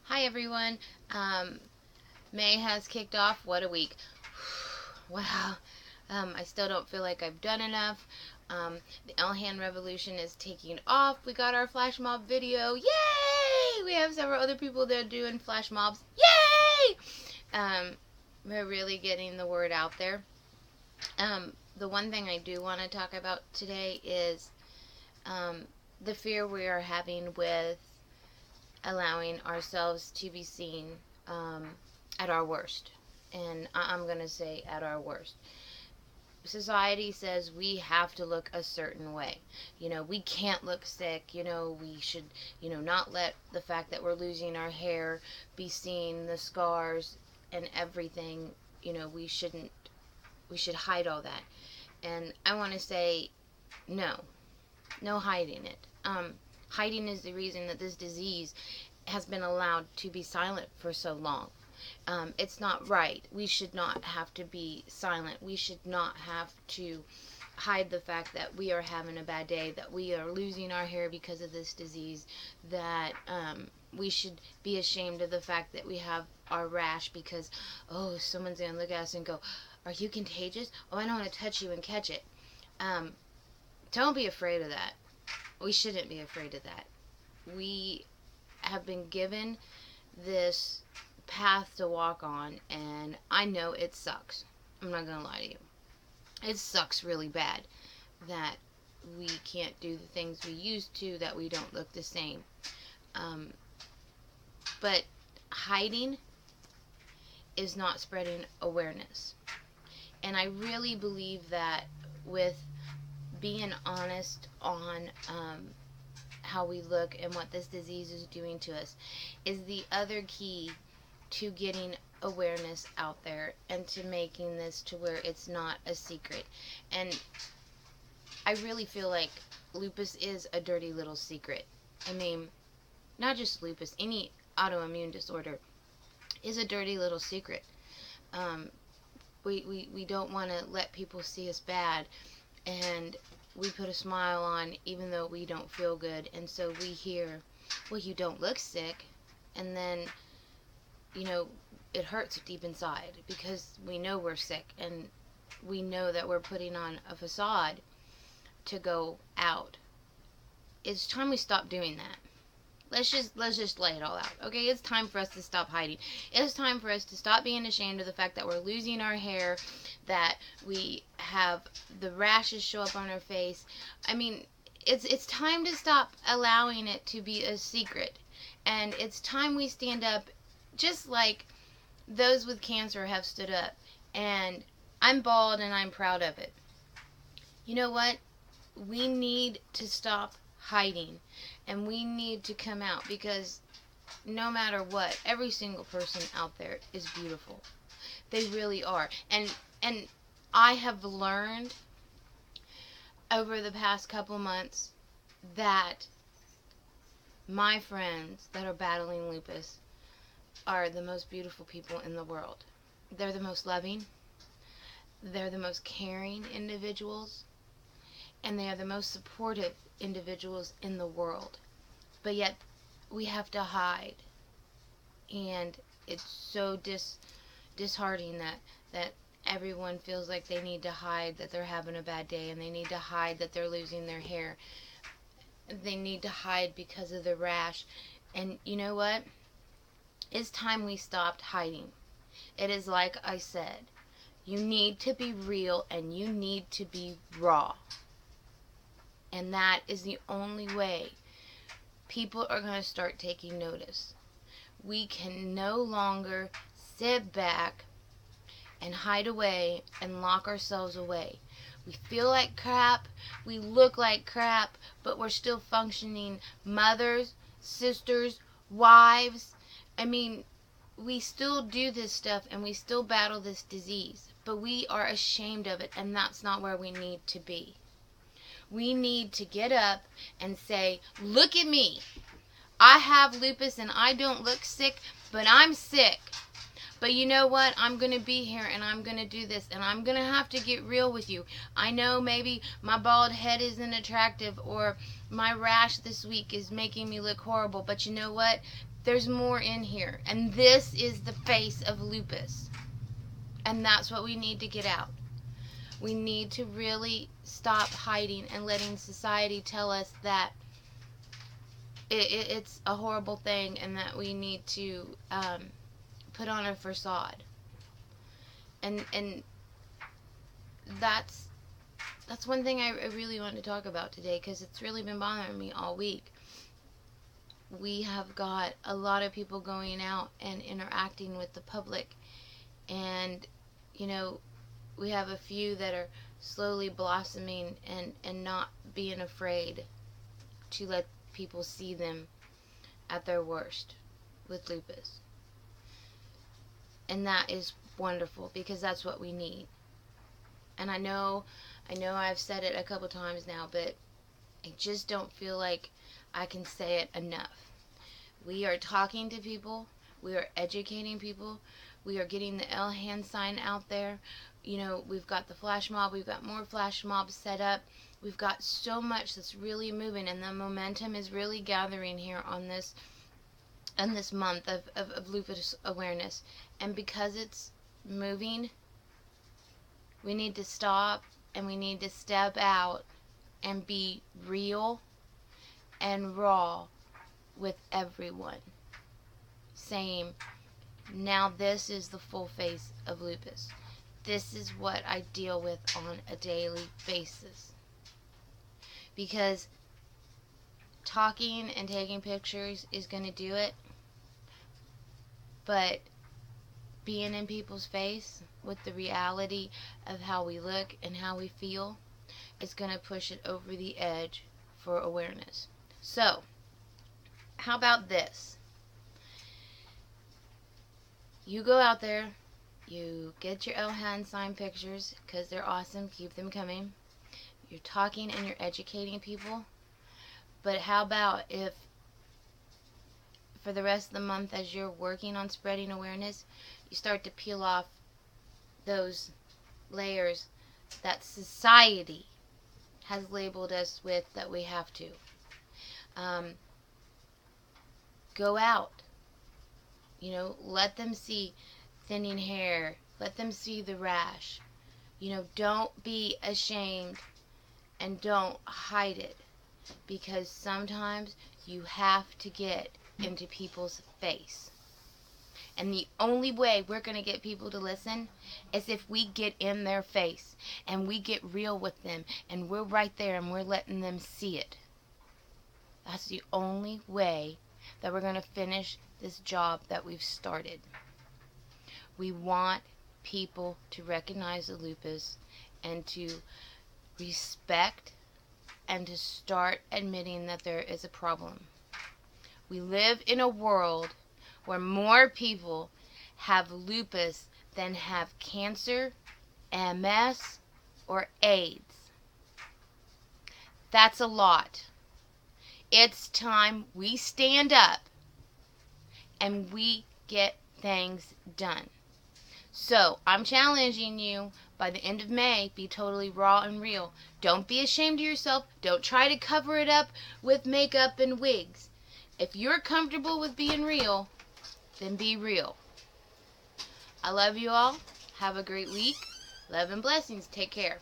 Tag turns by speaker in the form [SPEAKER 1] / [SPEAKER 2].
[SPEAKER 1] Hi everyone. Um, May has kicked off. What a week. Wow. I still don't feel like I've done enough. The Elhan Revolution is taking off. We got our flash mob video. Yay! We have several other people that are doing flash mobs. Yay! We're really getting the word out there. The one thing I do want to talk about today is the fear we are having with allowing ourselves to be seen at our worst. And I'm going to say at our worst. Society says we have to look a certain way. We can't look sick. We should, not let the fact that we're losing our hair be seen, the scars and everything. We should hide all that. And I want to say no. No hiding it. Hiding is the reason that this disease has been allowed to be silent for so long. It's not right. We should not have to be silent. We should not have to hide the fact that we are having a bad day, that we are losing our hair because of this disease, that we should be ashamed of the fact that we have our rash because, oh, someone's going to look at us and go, are you contagious? Oh, I don't want to touch you and catch it. Don't be afraid of that. We shouldn't be afraid of that. We have been given this path to walk on, and I know it sucks. I'm not going to lie to you. It sucks really bad that we can't do the things we used to, that we don't look the same. But hiding is not spreading awareness. And I really believe that with being honest on how we look and what this disease is doing to us is the other key to getting awareness out there and to making this to where it's not a secret. And I really feel like lupus is a dirty little secret. I mean, not just lupus, any autoimmune disorder is a dirty little secret. We don't want to let people see us bad, and we put a smile on even though we don't feel good. And so we hear, well, you don't look sick, and then it hurts deep inside because we know we're sick, and we know that we're putting on a facade to go out. It's time we stop doing that. Let's just lay it all out. Okay, it's time for us to stop hiding. It's time for us to stop being ashamed of the fact that we're losing our hair, that we have the rashes show up on our face. I mean, it's time to stop allowing it to be a secret. And it's time we stand up just like those with cancer have stood up. And I'm bald and I'm proud of it. You know what? We need to stop hiding, and we need to come out, because no matter what, every single person out there is beautiful. They really are. And I have learned over the past couple months that my friends that are battling lupus are the most beautiful people in the world. They're the most loving, they're the most caring individuals, and they are the most supportive individuals in the world. But yet we have to hide, and it's so disheartening that everyone feels like they need to hide that they're having a bad day, and they need to hide that they're losing their hair. They need to hide because of the rash. And you know what? It's time we stopped hiding. It is like I said, you need to be real and you need to be raw. And that is the only way people are going to start taking notice. We can no longer sit back and hide away and lock ourselves away. We feel like crap, we look like crap, but we're still functioning mothers, sisters, wives. I mean, we still do this stuff and we still battle this disease, but we are ashamed of it, and that's not where we need to be. We need to get up and say, look at me. I have lupus and I don't look sick, but I'm sick. But you know what? I'm going to be here and I'm going to do this, and I'm going to have to get real with you. I know maybe my bald head isn't attractive, or my rash this week is making me look horrible, but you know what? There's more in here. And this is the face of lupus. And that's what we need to get out. We need to really stop hiding and letting society tell us that it's a horrible thing and that we need to put on a facade. And that's one thing I really wanted to talk about today, because it's really been bothering me all week. We have got a lot of people going out and interacting with the public, and you know, we have a few that are slowly blossoming and not being afraid to let people see them at their worst with lupus. And that is wonderful, because that's what we need. And I know I've said it a couple times now, but I just don't feel like I can say it enough. We are talking to people. We are educating people. We are getting the L hand sign out there. You know, we've got the flash mob. We've got more flash mobs set up. We've got so much that's really moving, and the momentum is really gathering here on this month of lupus awareness. And because it's moving, we need to stop and we need to step out and be real and raw with everyone, saying, now this is the full face of lupus. This is what I deal with on a daily basis. Because talking and taking pictures is going to do it, but being in people's face with the reality of how we look and how we feel is going to push it over the edge for awareness. So, how about this? You go out there, you get your L hand sign pictures, because they're awesome, keep them coming. You're talking and you're educating people. But how about if for the rest of the month, as you're working on spreading awareness, you start to peel off those layers that society has labeled us with, that we have to. Go out. You know, let them see thinning hair. Let them see the rash. You know, don't be ashamed and don't hide it, because sometimes you have to get into people's face. And the only way we're going to get people to listen is if we get in their face and we get real with them and we're right there and we're letting them see it. That's the only way that we're going to finish this job that we've started. We want people to recognize the lupus and to respect and to start admitting that there is a problem. We live in a world where more people have lupus than have cancer, MS, or AIDS. That's a lot. It's time we stand up and we get things done. So, I'm challenging you, by the end of May, be totally raw and real. Don't be ashamed of yourself. Don't try to cover it up with makeup and wigs. If you're comfortable with being real, then be real. I love you all. Have a great week. Love and blessings. Take care.